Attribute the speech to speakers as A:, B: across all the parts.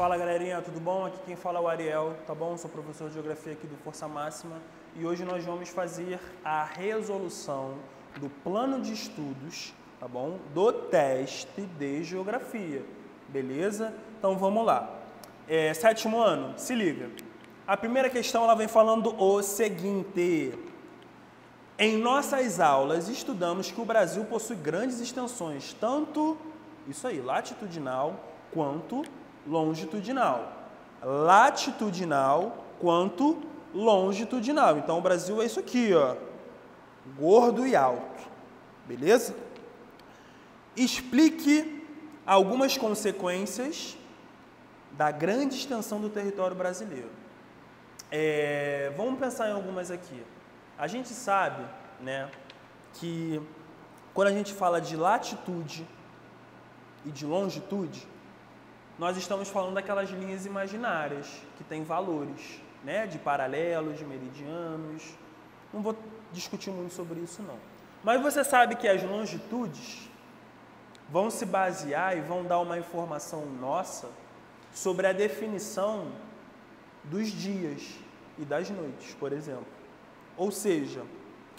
A: Fala galerinha, tudo bom? Aqui quem fala é o Ariel, tá bom? Sou professor de Geografia aqui do Força Máxima e hoje nós vamos fazer a resolução do plano de estudos, tá bom? Do teste de Geografia, beleza? Então vamos lá. Sétimo ano, se liga. A primeira questão ela vem falando o seguinte: em nossas aulas estudamos que o Brasil possui grandes extensões, tanto, isso aí, latitudinal quanto longitudinal. Latitudinal quanto longitudinal. Então o Brasil é isso aqui, ó, gordo e alto, beleza? Explique algumas consequências da grande extensão do território brasileiro. Vamos pensar em algumas aqui. A gente sabe, né, que quando a gente fala de latitude e de longitude, nós estamos falando daquelas linhas imaginárias que têm valores, né, de paralelos, de meridianos. Não vou discutir muito sobre isso, não. Mas você sabe que as longitudes vão se basear e vão dar uma informação nossa sobre a definição dos dias e das noites, por exemplo. Ou seja,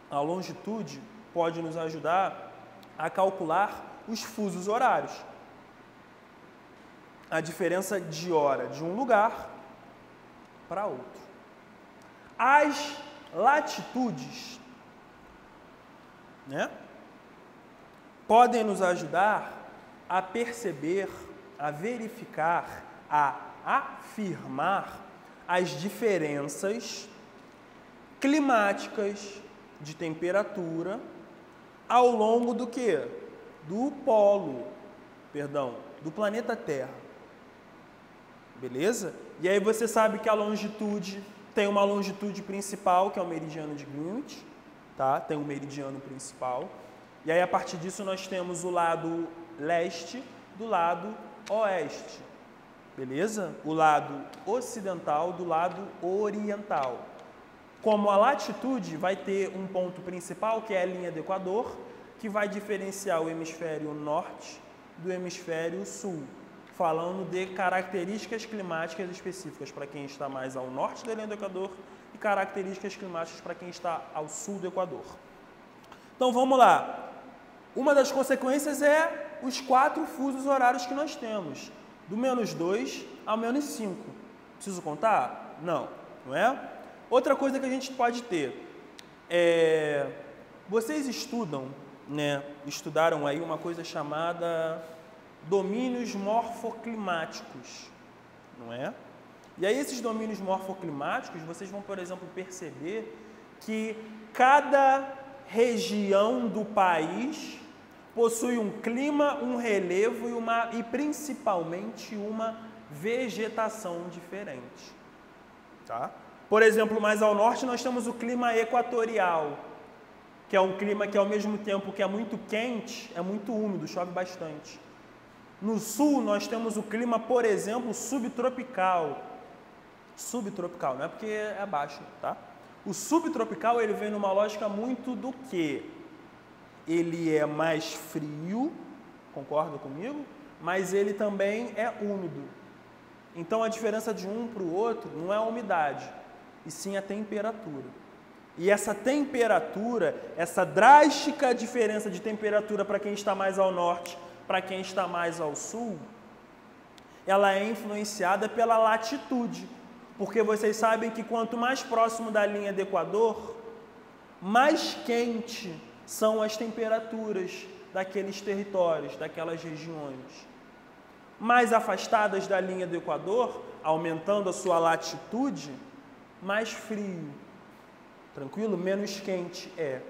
A: a longitude pode nos ajudar a calcular os fusos horários. A diferença de hora de um lugar para outro. As latitudes, né, podem nos ajudar a perceber, a verificar, a afirmar as diferenças climáticas de temperatura ao longo do quê? Do planeta Terra. Beleza? E aí você sabe que a longitude tem uma longitude principal, que é o meridiano de Greenwich, tá? Tem um meridiano principal. E aí a partir disso nós temos o lado leste do lado oeste. Beleza? O lado ocidental do lado oriental. Como a latitude vai ter um ponto principal, que é a linha do Equador, que vai diferenciar o hemisfério norte do hemisfério sul, falando de características climáticas específicas para quem está mais ao norte da linha do Equador e características climáticas para quem está ao sul do Equador. Então vamos lá. Uma das consequências é os 4 fusos horários que nós temos, do -2 ao -5. Preciso contar? Não, não é? Outra coisa que a gente pode ter vocês estudam, né? Estudaram aí uma coisa chamada domínios morfoclimáticos, não é? E aí esses domínios morfoclimáticos, vocês vão, por exemplo, perceber que cada região do país possui um clima, um relevo e principalmente uma vegetação diferente, tá? Por exemplo, mais ao norte nós temos o clima equatorial, que é um clima que ao mesmo tempo que é muito quente, é muito úmido, chove bastante. No sul nós temos o clima, por exemplo, subtropical. Subtropical, não é porque é baixo, tá? O subtropical ele vem numa lógica muito do quê? Ele é mais frio, concorda comigo? Mas ele também é úmido. Então a diferença de um para o outro não é a umidade, e sim a temperatura. E essa temperatura, essa drástica diferença de temperatura para quem está mais ao norte, para quem está mais ao sul, ela é influenciada pela latitude. Porque vocês sabem que quanto mais próximo da linha do Equador, mais quente são as temperaturas daqueles territórios, daquelas regiões. Mais afastadas da linha do Equador, aumentando a sua latitude, mais frio. Tranquilo? Menos quente é.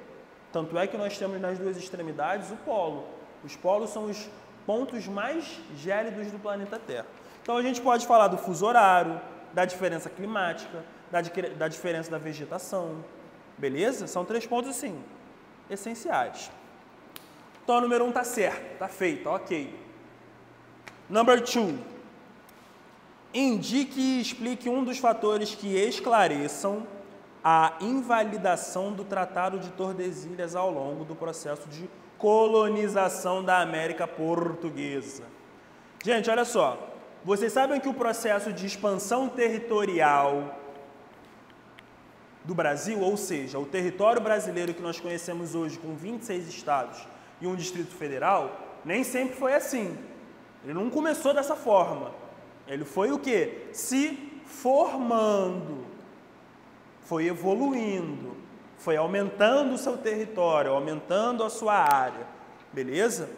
A: Tanto é que nós temos nas duas extremidades o polo. Os polos são os pontos mais gélidos do planeta Terra. Então a gente pode falar do fuso horário, da diferença climática, da diferença da vegetação. Beleza? São 3 pontos, assim, essenciais. Então, o número 1 está certo, está feito, ok. Number 2. Indique e explique um dos fatores que esclareçam a invalidação do Tratado de Tordesilhas ao longo do processo de colonização da América Portuguesa. Gente, olha só. vocês sabem que o processo de expansão territorial do Brasil, ou seja, o território brasileiro que nós conhecemos hoje com 26 estados e um Distrito Federal, nem sempre foi assim. Ele não começou dessa forma. Ele foi o quê? Se formando, foi evoluindo, foi aumentando o seu território, aumentando a sua área, beleza?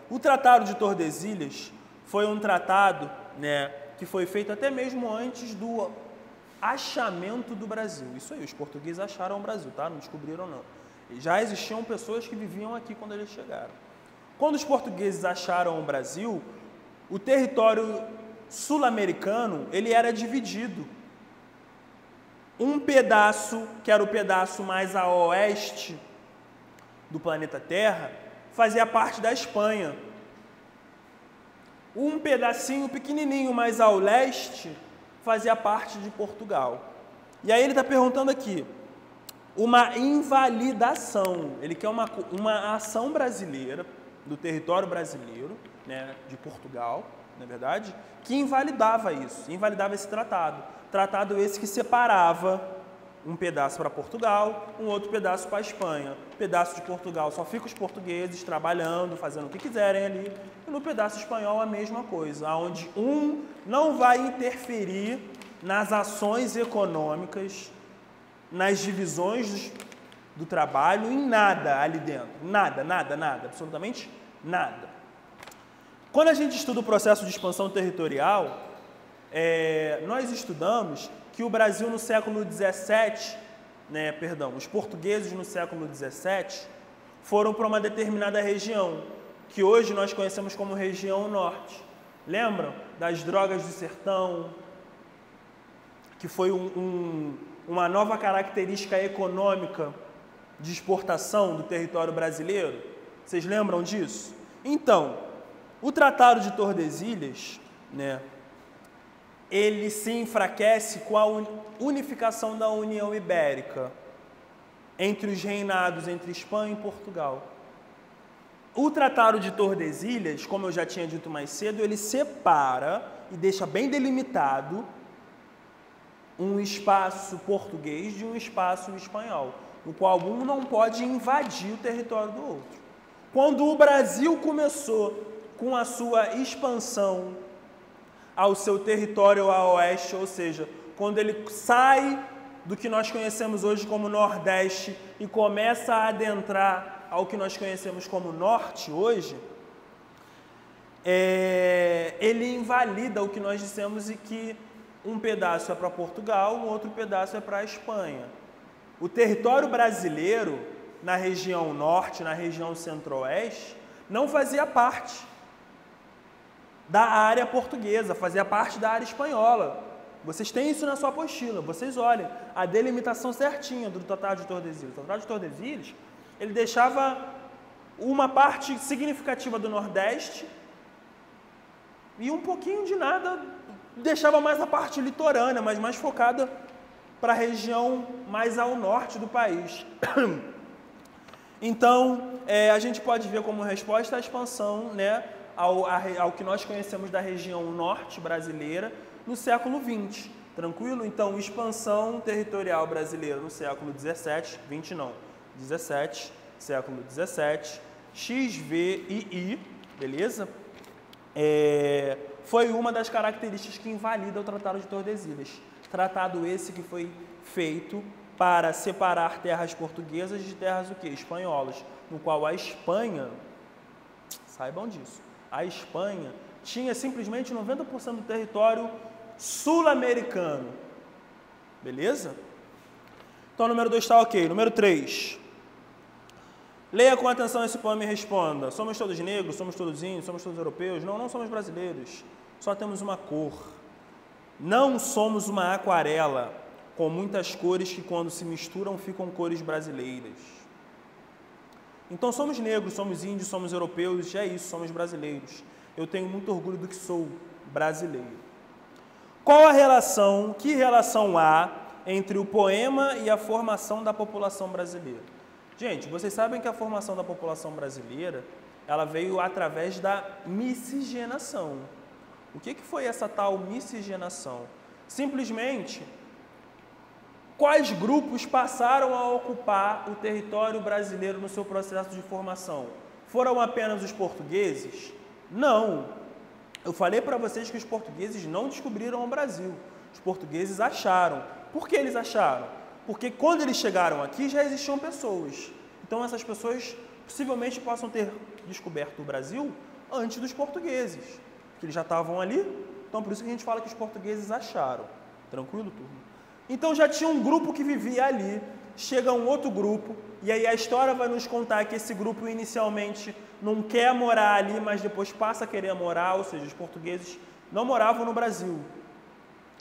A: O Tratado de Tordesilhas foi um tratado, né, que foi feito até mesmo antes do achamento do Brasil. Isso aí, os portugueses acharam o Brasil, tá? Não descobriram não. Já existiam pessoas que viviam aqui quando eles chegaram. Quando os portugueses acharam o Brasil, o território sul-americano, ele era dividido. Um pedaço, que era o pedaço mais a oeste do planeta Terra, fazia parte da Espanha. Um pedacinho pequenininho mais ao leste fazia parte de Portugal. E aí ele está perguntando aqui, uma invalidação, ele quer uma ação brasileira, do território brasileiro, né, de Portugal, na verdade, que invalidava isso, invalidava esse tratado. Tratado esse que separava um pedaço para Portugal, um outro pedaço para a Espanha. Pedaço de Portugal só fica os portugueses trabalhando, fazendo o que quiserem ali. E no pedaço espanhol a mesma coisa, onde um não vai interferir nas ações econômicas, nas divisões do trabalho, em nada ali dentro. Nada, nada, nada, absolutamente nada. Quando a gente estuda o processo de expansão territorial, nós estudamos que o Brasil no século XVII, os portugueses no século XVII foram para uma determinada região, que hoje nós conhecemos como região norte. Lembram das drogas do sertão, que foi uma nova característica econômica de exportação do território brasileiro? Vocês lembram disso? Então, o Tratado de Tordesilhas, ele se enfraquece com a unificação da União Ibérica entre os reinados entre Espanha e Portugal. O Tratado de Tordesilhas, como eu já tinha dito mais cedo, ele separa e deixa bem delimitado um espaço português de um espaço espanhol, no qual um não pode invadir o território do outro. Quando o Brasil começou com a sua expansão ao seu território a oeste, ou seja, quando ele sai do que nós conhecemos hoje como Nordeste e começa a adentrar ao que nós conhecemos como Norte hoje, ele invalida o que nós dissemos e que um pedaço é para Portugal, um outro pedaço é para a Espanha. O território brasileiro, na região norte, na região centro-oeste, não fazia parte da área portuguesa, fazia parte da área espanhola. Vocês têm isso na sua apostila, vocês olhem a delimitação certinha do Tratado de Tordesilhas. O Tratado de Tordesilhas, ele deixava uma parte significativa do Nordeste e um pouquinho de nada, deixava mais a parte litorânea, mas mais focada para a região mais ao norte do país. Então, a gente pode ver como resposta a expansão, ao que nós conhecemos da região norte brasileira no século XX. Tranquilo? Então, expansão territorial brasileira no século XVII, 20 não, 17, século XVII, XVI, beleza? Foi uma das características que invalida o Tratado de Tordesilhas. Tratado esse que foi feito para separar terras portuguesas de terras o quê? Espanholas, no qual a Espanha, saibam disso, a Espanha tinha simplesmente 90% do território sul-americano. Beleza? Então, número 2 está ok. Número 3. Leia com atenção esse poema e responda. Somos todos negros? Somos todos índios? Somos todos europeus? Não, não somos brasileiros. Só temos uma cor. Não somos uma aquarela com muitas cores que, quando se misturam, ficam cores brasileiras. Então, somos negros, somos índios, somos europeus, é isso, somos brasileiros. Eu tenho muito orgulho do que sou brasileiro. Qual a relação, que relação há entre o poema e a formação da população brasileira? Gente, vocês sabem que a formação da população brasileira, ela veio através da miscigenação. O que foi essa tal miscigenação? Simplesmente, quais grupos passaram a ocupar o território brasileiro no seu processo de formação? Foram apenas os portugueses? Não. Eu falei para vocês que os portugueses não descobriram o Brasil. Os portugueses acharam. Por que eles acharam? Porque quando eles chegaram aqui já existiam pessoas. Então essas pessoas possivelmente possam ter descoberto o Brasil antes dos portugueses, porque eles já estavam ali. Então por isso que a gente fala que os portugueses acharam. Tranquilo, turma? Então já tinha um grupo que vivia ali, chega um outro grupo, e aí a história vai nos contar que esse grupo inicialmente não quer morar ali, mas depois passa a querer morar, ou seja, os portugueses não moravam no Brasil,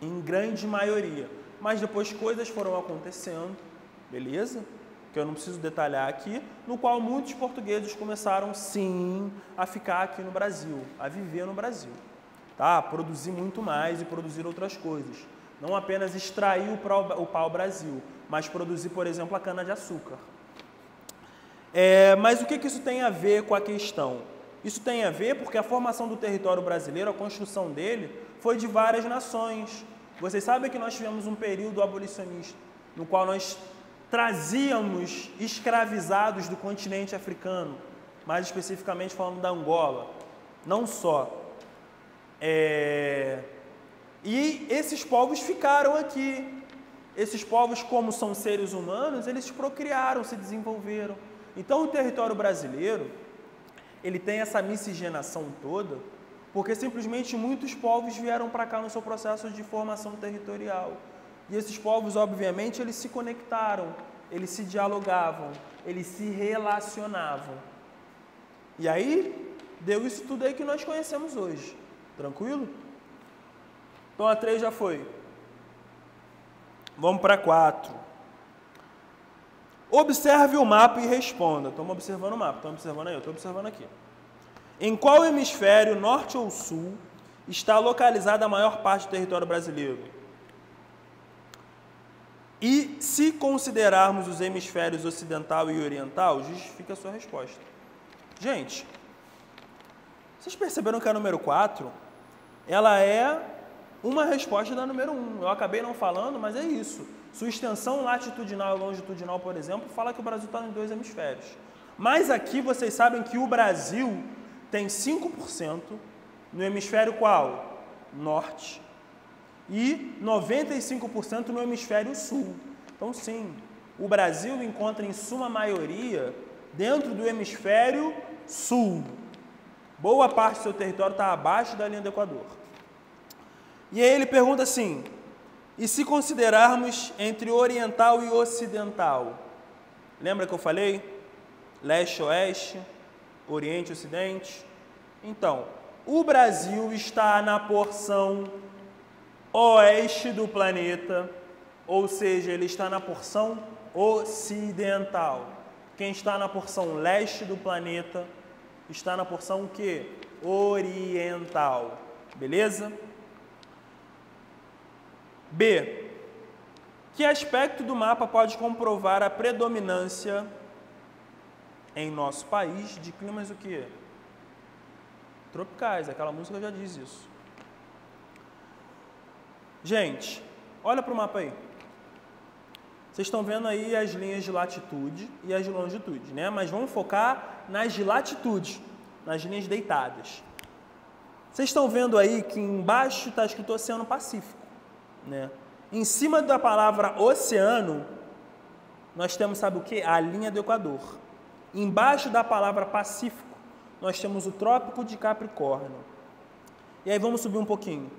A: em grande maioria. Mas depois coisas foram acontecendo, beleza? Que eu não preciso detalhar aqui, no qual muitos portugueses começaram, sim, a ficar aqui no Brasil, a viver no Brasil, tá? A produzir muito mais e produzir outras coisas. Não apenas extrair o pau-brasil, mas produzir, por exemplo, a cana-de-açúcar. Mas o que isso tem a ver com a questão? Isso tem a ver porque a formação do território brasileiro, a construção dele, foi de várias nações. Vocês sabem que nós tivemos um período abolicionista, no qual nós trazíamos escravizados do continente africano, mais especificamente falando da Angola, não só. E esses povos ficaram aqui. Esses povos, como são seres humanos, eles se procriaram, se desenvolveram. Então o território brasileiro, ele tem essa miscigenação toda, porque simplesmente muitos povos vieram para cá no seu processo de formação territorial. E esses povos, obviamente, eles se conectaram, eles se dialogavam, eles se relacionavam. E aí, deu isso tudo aí que nós conhecemos hoje. Tranquilo? Então a 3 já foi. Vamos para 4. Observe o mapa e responda. Estamos observando o mapa, estão observando aí? Eu estou observando aqui. Em qual hemisfério, norte ou sul, está localizada a maior parte do território brasileiro? E se considerarmos os hemisférios ocidental e oriental, justifique a sua resposta. Gente, vocês perceberam que a número 4, ela é uma resposta da número 1. Eu acabei não falando, mas é isso. Sua extensão latitudinal e longitudinal, por exemplo, fala que o Brasil está nos 2 hemisférios. Mas aqui vocês sabem que o Brasil tem 5% no hemisfério qual? Norte. E 95% no hemisfério sul. Então, sim, o Brasil encontra em suma maioria dentro do hemisfério sul. Boa parte do seu território está abaixo da linha do Equador. E aí ele pergunta assim, e se considerarmos entre oriental e ocidental? Lembra que eu falei? Leste, oeste, oriente, ocidente? Então, o Brasil está na porção oeste do planeta, ou seja, ele está na porção ocidental. Quem está na porção leste do planeta está na porção o quê? Oriental. Beleza? B. Que aspecto do mapa pode comprovar a predominância em nosso país de climas o quê? Tropicais, aquela música já diz isso. Gente, olha para o mapa aí. Vocês estão vendo aí as linhas de latitude e as de longitude, né? Mas vamos focar nas de latitude, nas linhas deitadas. Vocês estão vendo aí que embaixo está escrito Oceano Pacífico, né? Em cima da palavra oceano, nós temos, sabe o que? A linha do Equador. Embaixo da palavra Pacífico, nós temos o Trópico de Capricórnio. E aí vamos subir um pouquinho.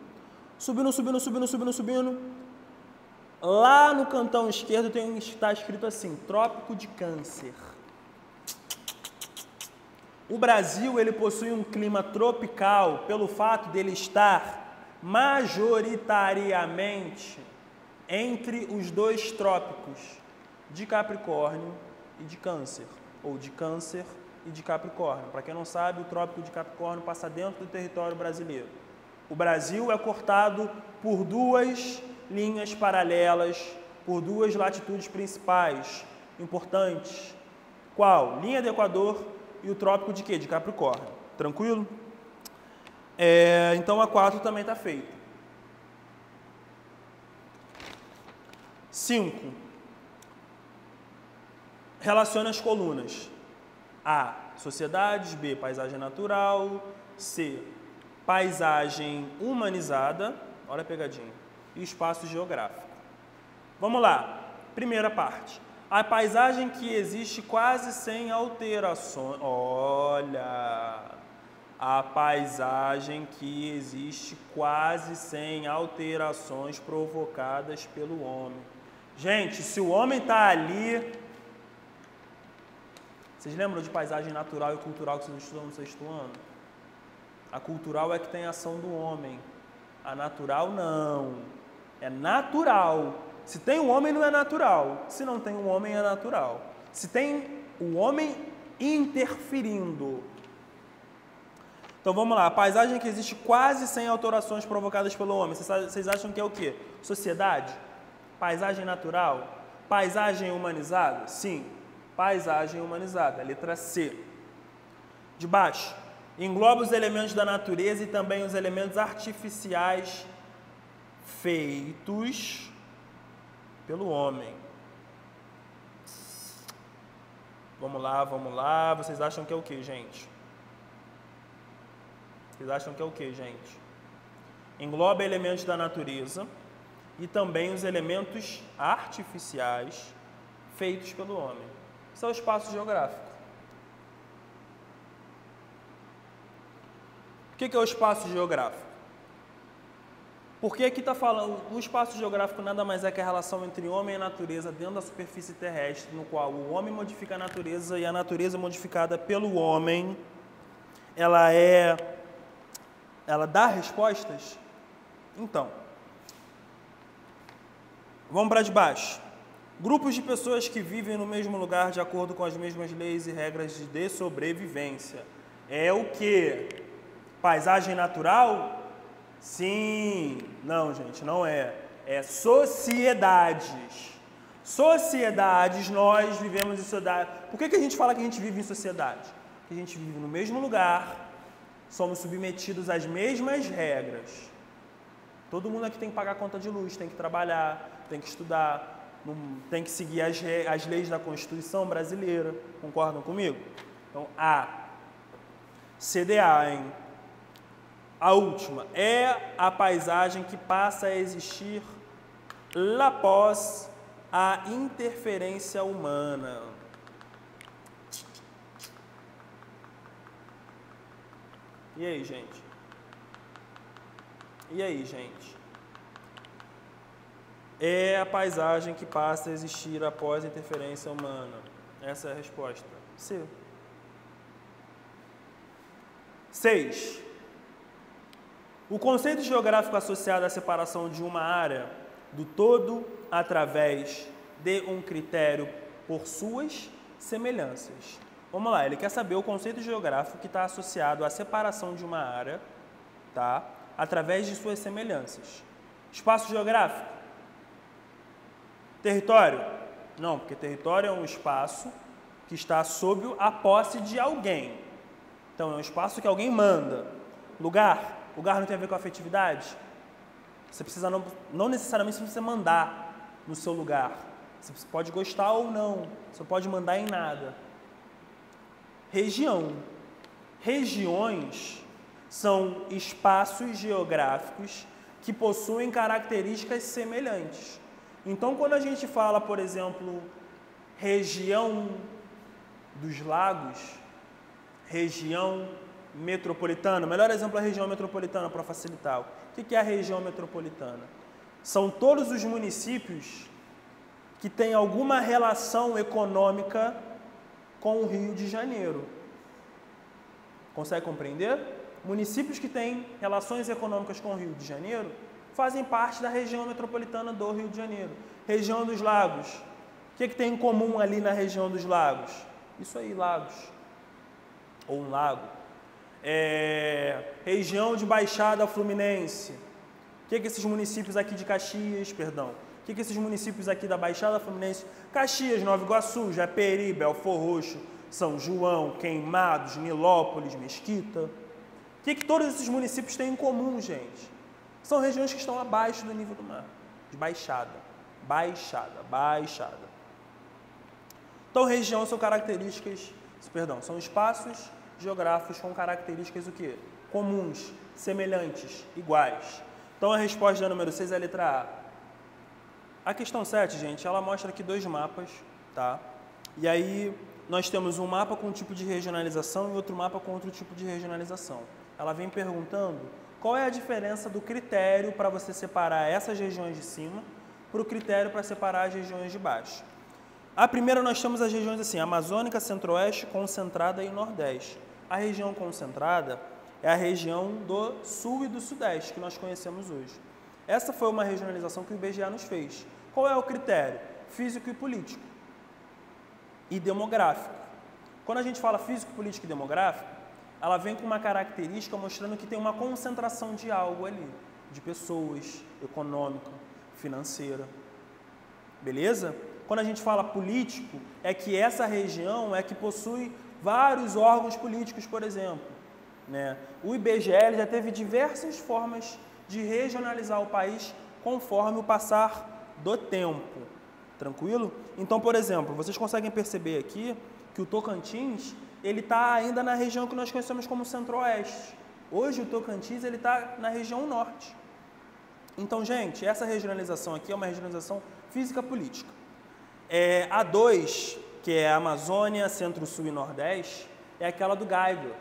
A: Subindo, subindo, subindo, subindo, subindo. Lá no cantão esquerdo está escrito assim, Trópico de Câncer. O Brasil, ele possui um clima tropical pelo fato dele estar majoritariamente entre os 2 trópicos de Capricórnio e de Câncer, ou de Câncer e de Capricórnio. Para quem não sabe, o Trópico de Capricórnio passa dentro do território brasileiro. O Brasil é cortado por 2 linhas paralelas, por 2 latitudes principais importantes. Qual? Linha do Equador e o trópico de quê? De Capricórnio. Tranquilo? Então a 4 também está feita. 5. Relaciona as colunas. A. Sociedades. B. Paisagem natural. C. Paisagem humanizada. Olha a pegadinha. E espaço geográfico. Vamos lá. Primeira parte. A paisagem que existe quase sem alterações. Olha. A paisagem que existe quase sem alterações provocadas pelo homem. Gente, se o homem está ali... Vocês lembram de paisagem natural e cultural que vocês estudam no sexto ano? A cultural é que tem a ação do homem. A natural, não. É natural. Se tem um homem, não é natural. Se não tem um homem, é natural. Se tem o homem interferindo. Então, vamos lá. A paisagem que existe quase sem alterações provocadas pelo homem. Vocês acham que é o quê? Sociedade? Paisagem natural? Paisagem humanizada? Sim. Paisagem humanizada. Letra C. De baixo. Engloba os elementos da natureza e também os elementos artificiais feitos pelo homem. Vamos lá, vamos lá. Vocês acham que é o quê, gente? Vocês acham que é o quê, gente? Engloba elementos da natureza e também os elementos artificiais feitos pelo homem. Isso é o espaço geográfico. O que é o espaço geográfico? Porque aqui está falando, o espaço geográfico nada mais é que a relação entre homem e natureza dentro da superfície terrestre, no qual o homem modifica a natureza e a natureza modificada pelo homem, ela dá respostas? Então, vamos para de baixo. Grupos de pessoas que vivem no mesmo lugar de acordo com as mesmas leis e regras de sobrevivência. É o quê? Paisagem natural? Sim. Não, gente, não é. É sociedades. Sociedades, nós vivemos em sociedade. Por que a gente fala que a gente vive em sociedade? Porque a gente vive no mesmo lugar, somos submetidos às mesmas regras. Todo mundo aqui tem que pagar conta de luz, tem que trabalhar, tem que estudar, tem que seguir as leis da Constituição brasileira. Concordam comigo? Então, A. CDA, hein? A última é a paisagem que passa a existir após a interferência humana. E aí, gente? E aí, gente? É a paisagem que passa a existir após a interferência humana. Essa é a resposta. C. 6. O conceito geográfico associado à separação de uma área do todo através de um critério por suas semelhanças. Vamos lá, ele quer saber o conceito geográfico que está associado à separação de uma área, tá? Através de suas semelhanças. Espaço geográfico? Território? Não, porque território é um espaço que está sob a posse de alguém. Então, é um espaço que alguém manda. Lugar? Lugar não tem a ver com afetividade? Você precisa não necessariamente você precisa mandar no seu lugar. Você pode gostar ou não. Você pode mandar em nada. Região. Regiões são espaços geográficos que possuem características semelhantes. Então, quando a gente fala, por exemplo, região dos lagos, região metropolitana, melhor exemplo é a região metropolitana para facilitar. O que é a região metropolitana? São todos os municípios que têm alguma relação econômica com o Rio de Janeiro. Consegue compreender? Municípios que têm relações econômicas com o Rio de Janeiro fazem parte da região metropolitana do Rio de Janeiro. Região dos lagos. O que tem em comum ali na região dos lagos? Isso aí, lagos. Ou um lago. Região de Baixada Fluminense. O que esses municípios aqui de Caxias, perdão, o que esses municípios aqui da Baixada Fluminense, Caxias, Nova Iguaçu, Japeri, Belfor Roxo, São João, Queimados, Nilópolis, Mesquita. O que todos esses municípios têm em comum, gente? São regiões que estão abaixo do nível do mar, de baixada. Então, região são são espaços geográficos com características o quê? Comuns, semelhantes, iguais. Então, a resposta da número 6 é a letra A. A questão 7, gente, ela mostra aqui 2 mapas, tá? E aí, nós temos um mapa com um tipo de regionalização e outro mapa com outro tipo de regionalização. Ela vem perguntando qual é a diferença do critério para você separar essas regiões de cima para o critério para separar as regiões de baixo. A primeira nós temos as regiões assim, Amazônica, Centro-Oeste, Concentrada e Nordeste. A região concentrada é a região do Sul e do Sudeste, que nós conhecemos hoje. Essa foi uma regionalização que o IBGE nos fez. Qual é o critério? Físico e político. E demográfico. Quando a gente fala físico, político e demográfico, ela vem com uma característica mostrando que tem uma concentração de algo ali, de pessoas, econômica, financeira. Beleza? Quando a gente fala político, é que essa região é que possui vários órgãos políticos, por exemplo. Né? O IBGE já teve diversas formas de regionalizar o país conforme o passar do tempo. Tranquilo? Então, por exemplo, vocês conseguem perceber aqui que o Tocantins ele está ainda na região que nós conhecemos como Centro-Oeste. Hoje o Tocantins ele está na região Norte. Então, gente, essa regionalização aqui é uma regionalização física-política. A 2, que é a Amazônia, Centro-Sul e Nordeste, é aquela do Geibler,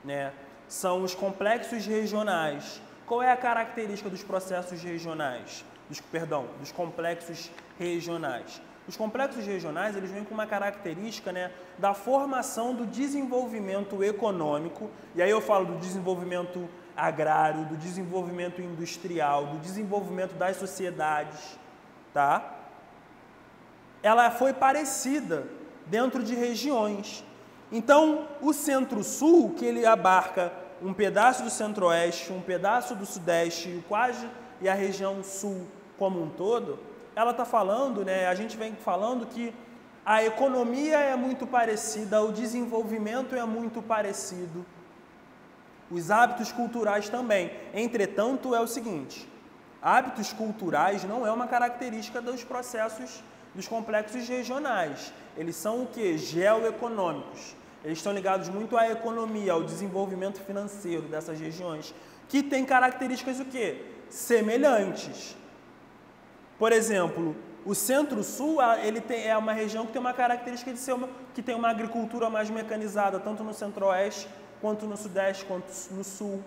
A: né? São os complexos regionais. Qual é a característica dos processos regionais? Dos complexos regionais. Os complexos regionais eles vêm com uma característica, né, da formação do desenvolvimento econômico, e aí eu falo do desenvolvimento agrário, do desenvolvimento industrial, do desenvolvimento das sociedades, tá? Ela foi parecida dentro de regiões. Então, o Centro-Sul, que ele abarca um pedaço do Centro-Oeste, um pedaço do Sudeste e a região Sul como um todo, ela está falando, né, a gente vem falando que a economia é muito parecida, o desenvolvimento é muito parecido, os hábitos culturais também. Entretanto, é o seguinte, hábitos culturais não é uma característica dos processos dos complexos regionais. Eles são o quê? Geoeconômicos. Eles estão ligados muito à economia, ao desenvolvimento financeiro dessas regiões, que tem características o quê? Semelhantes. Por exemplo, o Centro-Sul é uma região que tem uma característica de ser que tem uma agricultura mais mecanizada, tanto no Centro-Oeste, quanto no Sudeste, quanto no Sul.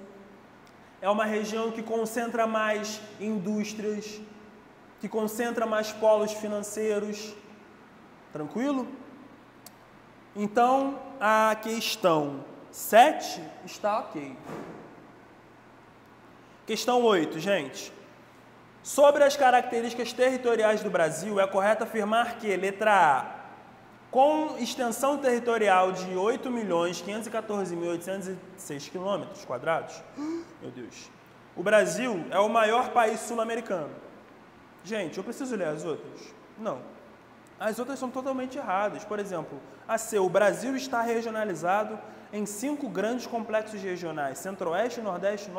A: É uma região que concentra mais indústrias, que concentra mais polos financeiros. Tranquilo? Então, a questão 7 está ok. Questão 8, gente. Sobre as características territoriais do Brasil, é correto afirmar que, letra A, com extensão territorial de 8.514.806 km², meu Deus, o Brasil é o maior país sul-americano. Gente, eu preciso ler as outras? Não. As outras são totalmente erradas. Por exemplo, a C, o Brasil está regionalizado em 5 grandes complexos regionais, Centro-Oeste, Nordeste,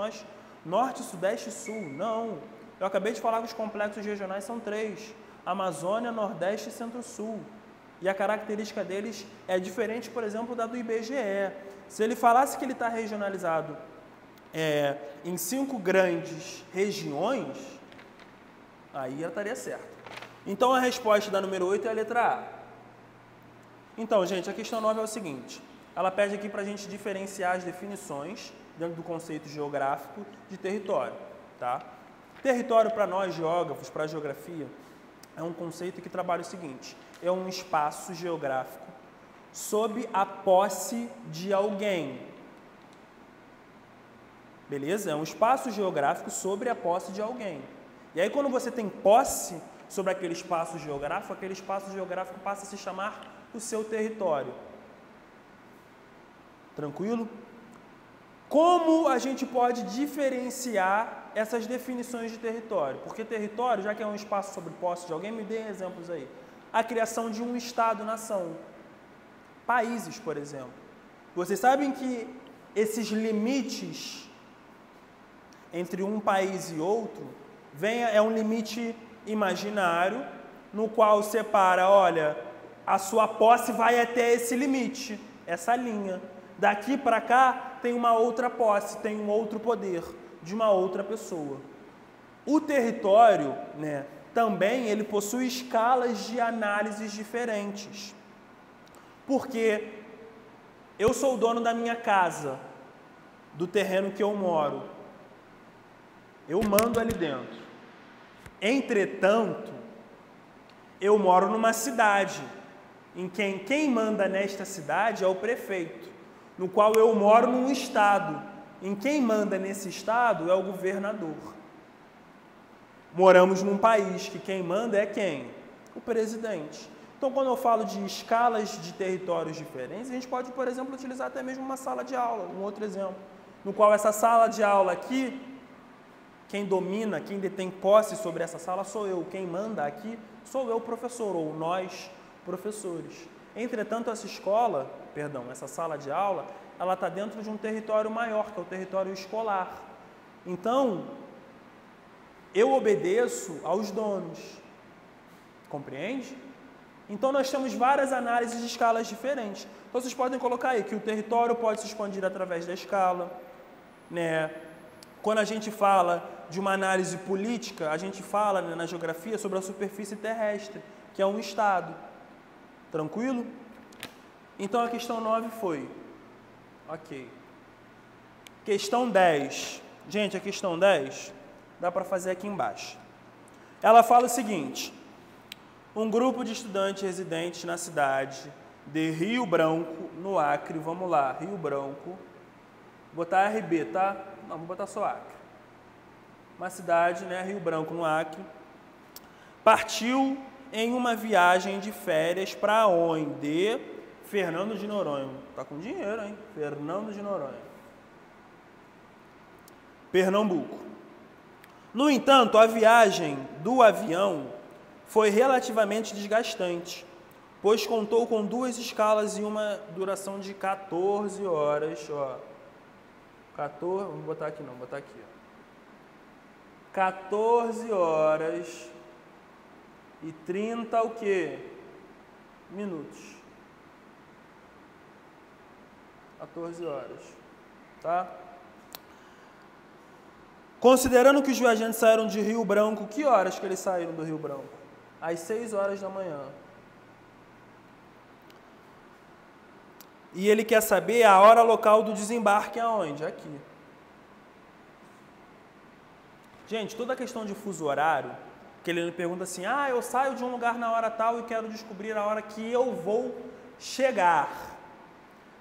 A: Norte, Sudeste e Sul. Não. Eu acabei de falar que os complexos regionais são 3, Amazônia, Nordeste e Centro-Sul. E a característica deles é diferente, por exemplo, da do IBGE. Se ele falasse que ele está regionalizado em 5 grandes regiões, aí já estaria certo. Então, a resposta da número 8 é a letra A. Então, gente, a questão 9 é o seguinte. Ela pede aqui para a gente diferenciar as definições, dentro do conceito geográfico, de território. Tá? Território, para nós, geógrafos, para a geografia, é um conceito que trabalha o seguinte. É um espaço geográfico sob a posse de alguém. Beleza? É um espaço geográfico sobre a posse de alguém. E aí, quando você tem posse sobre aquele espaço geográfico passa a se chamar o seu território. Tranquilo? Como a gente pode diferenciar essas definições de território? Porque território, já que é um espaço sobre posse de alguém, me dê exemplos aí. A criação de um Estado-nação. países, por exemplo. Vocês sabem que esses limites entre um país e outro é um limite imaginário, no qual separa, olha, a sua posse vai até esse limite, essa linha. Daqui para cá tem uma outra posse, tem um outro poder de uma outra pessoa. O território, né, também ele possui escalas de análises diferentes. Porque eu sou o dono da minha casa, do terreno que eu moro. Eu mando ali dentro. Entretanto, eu moro numa cidade, em quem manda nesta cidade é o prefeito, no qual eu moro num estado, em quem manda nesse estado é o governador. Moramos num país que quem manda é quem? O presidente. Então, quando eu falo de escalas de territórios diferentes, a gente pode, por exemplo, utilizar até mesmo uma sala de aula, um outro exemplo, no qual essa sala de aula aqui, quem domina, quem detém posse sobre essa sala sou eu, quem manda aqui sou eu, professor, ou nós, professores. Entretanto, essa sala de aula, ela está dentro de um território maior, que é o território escolar. Então, eu obedeço aos donos. Compreende? Então, nós temos várias análises de escalas diferentes. Então, vocês podem colocar aí que o território pode se expandir através da escala, né? Quando a gente fala de uma análise política, a gente fala, né, na geografia sobre a superfície terrestre, que é um estado. Tranquilo? Então, a questão 9 foi. Ok. Questão 10. Gente, a questão 10 dá para fazer aqui embaixo. Ela fala o seguinte: um grupo de estudantes residentes na cidade de Rio Branco, no Acre, vamos lá, Rio Branco, vou botar RB, tá? Não, vou botar só Acre. Uma cidade, né, Rio Branco, no Acre, partiu em uma viagem de férias para onde? Fernando de Noronha. Tá com dinheiro, hein? Fernando de Noronha. Pernambuco. No entanto, a viagem do avião foi relativamente desgastante, pois contou com 2 escalas e uma duração de 14 horas. Ó. 14, vou botar aqui não, vou botar aqui. Ó. 14 horas e 30 o quê? Minutos. 14 horas. Tá? Considerando que os viajantes saíram de Rio Branco, que horas que eles saíram do Rio Branco? Às 6 horas da manhã. E ele quer saber a hora local do desembarque aonde? Aqui. Gente, toda a questão de fuso horário, que ele me pergunta assim, eu saio de um lugar na hora tal e quero descobrir a hora que eu vou chegar.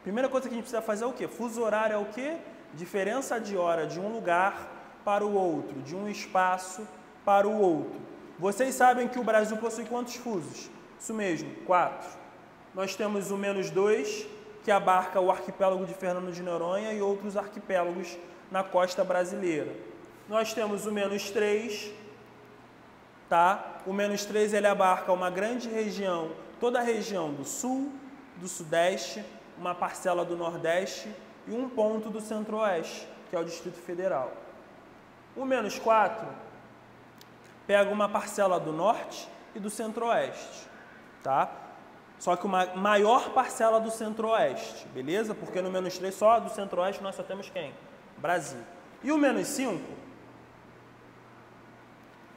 A: Primeira coisa que a gente precisa fazer é o quê? Fuso horário é o quê? Diferença de hora de um lugar para o outro, de um espaço para o outro. Vocês sabem que o Brasil possui quantos fusos? Isso mesmo, 4. Nós temos o -2, que abarca o arquipélago de Fernando de Noronha e outros arquipélagos na costa brasileira. Nós temos o -3, tá? O -3 ele abarca uma grande região, toda a região do sul, do sudeste, uma parcela do nordeste e um ponto do centro-oeste, que é o Distrito Federal. O -4 pega uma parcela do norte e do centro-oeste, tá? Só que uma maior parcela do centro-oeste, beleza? Porque no -3 só do centro-oeste nós só temos quem? Brasil. E o -5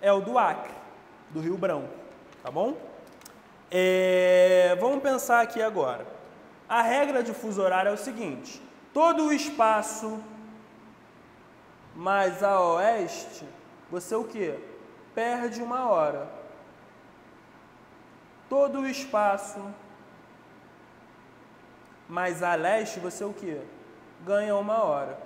A: é o do Acre, do Rio Branco, tá bom? Vamos pensar aqui agora. A regra de fuso horário é o seguinte: todo o espaço mais a oeste, você o quê? Perde 1 hora. Todo o espaço mais a leste, você o quê? Ganha 1 hora.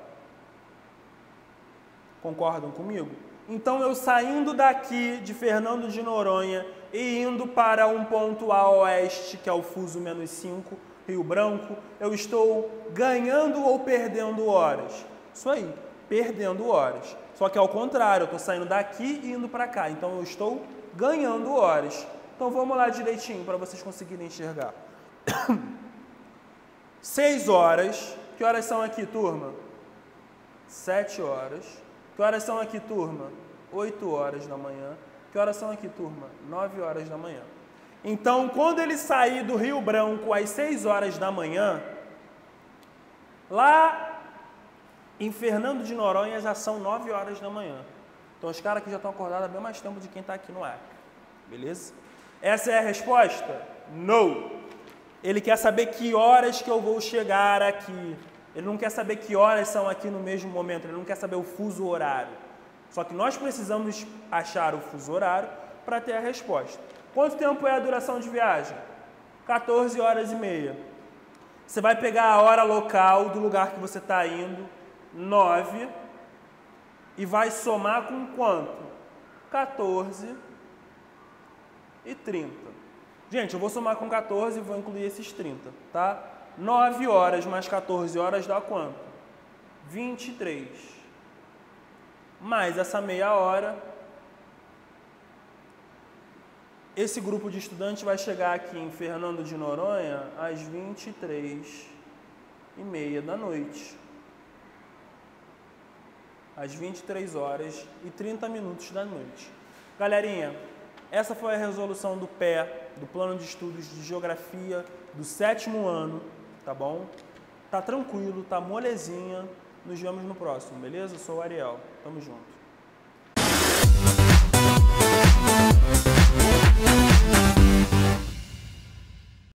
A: Concordam comigo? Então, eu saindo daqui de Fernando de Noronha e indo para um ponto a oeste, que é o fuso -5, Rio Branco, eu estou ganhando ou perdendo horas? Isso aí, perdendo horas. Só que ao contrário, eu estou saindo daqui e indo para cá, então eu estou ganhando horas. Então vamos lá direitinho para vocês conseguirem enxergar. 6 horas. Que horas são aqui, turma? 7 horas. Que horas são aqui, turma? 8 horas da manhã. Que horas são aqui, turma? 9 horas da manhã. Então, quando ele sair do Rio Branco às 6 horas da manhã, lá em Fernando de Noronha já são 9 horas da manhã. Então, os caras que já estão acordados há bem mais tempo de quem está aqui no Acre. Beleza? Essa é a resposta? Não. Ele quer saber que horas que eu vou chegar aqui. Ele não quer saber que horas são aqui no mesmo momento. Ele não quer saber o fuso horário. Só que nós precisamos achar o fuso horário para ter a resposta. Quanto tempo é a duração de viagem? 14 horas e meia. Você vai pegar a hora local do lugar que você está indo, 9, e vai somar com quanto? 14 e 30. Gente, eu vou somar com 14 e vou incluir esses 30, tá? 9 horas mais 14 horas dá quanto? 23. Mais essa meia hora, esse grupo de estudantes vai chegar aqui em Fernando de Noronha às 23h30 da noite. Às 23 horas e 30 minutos da noite. Galerinha, essa foi a resolução do PE, do Plano de Estudos de Geografia do 7º ano, tá bom? Tá tranquilo, tá molezinha. Nos vemos no próximo, beleza? Eu sou o Ariel. Tamo junto.